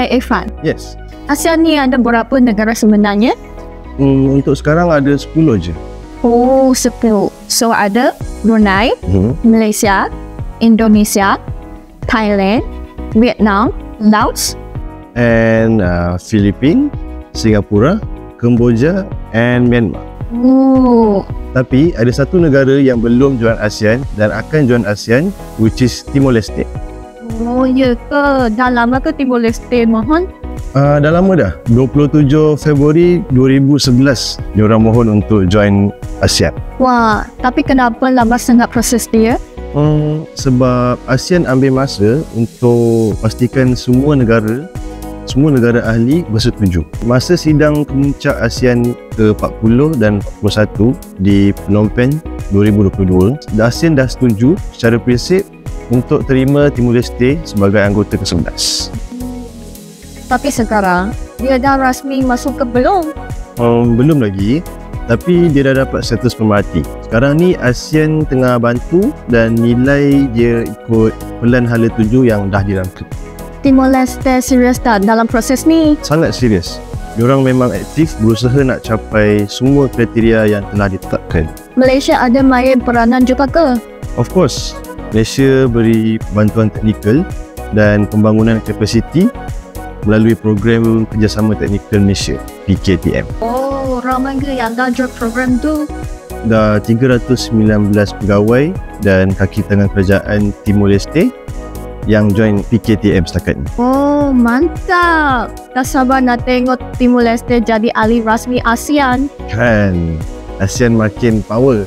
Irfan, Yes. ASEAN ni ada berapa negara sebenarnya? Untuk sekarang ada 10 je. Oh, 10. So ada Brunei, Malaysia, Indonesia, Thailand, Vietnam, Laos, And Filipina, Singapura, Kemboja and Myanmar. Oh, Tapi ada satu negara yang belum join ASEAN dan akan join ASEAN, which is Timor Leste. oh ya ke? Dah lama ke Timor Leste mohon? Dah lama dah. 27 Februari 2011 diorang mohon untuk join ASEAN. Wah, tapi kenapa lama sangat proses dia? Sebab ASEAN ambil masa untuk pastikan semua negara ahli bersetuju. Masa sidang kemuncak ASEAN ke-40 dan 41 di Phnom Penh 2022, ASEAN dah setuju secara prinsip untuk terima Timor Leste sebagai anggota ke-11. Tapi sekarang, dia dah rasmi masuk ke belum? Belum lagi, tapi dia dah dapat status pemerhati. Sekarang ni ASEAN tengah bantu dan nilai dia ikut Pelan Hala 7 yang dah dirangka. Timor Leste serius tak dalam proses ni? Sangat serius. Diorang memang aktif berusaha nak capai semua kriteria yang telah ditetapkan. Malaysia ada main peranan juga ke? Of course, Malaysia beri bantuan teknikal dan pembangunan kapasiti melalui program Kerjasama Teknikal Malaysia, PKTM. Oh, ramai ke yang dah join program tu? Dah 319 pegawai dan kaki tangan kerajaan Timor Leste yang join PKTM setakat ni. Oh, mantap. Tak sabar nak tengok Timor Leste jadi ahli rasmi ASEAN. Kan, ASEAN makin power.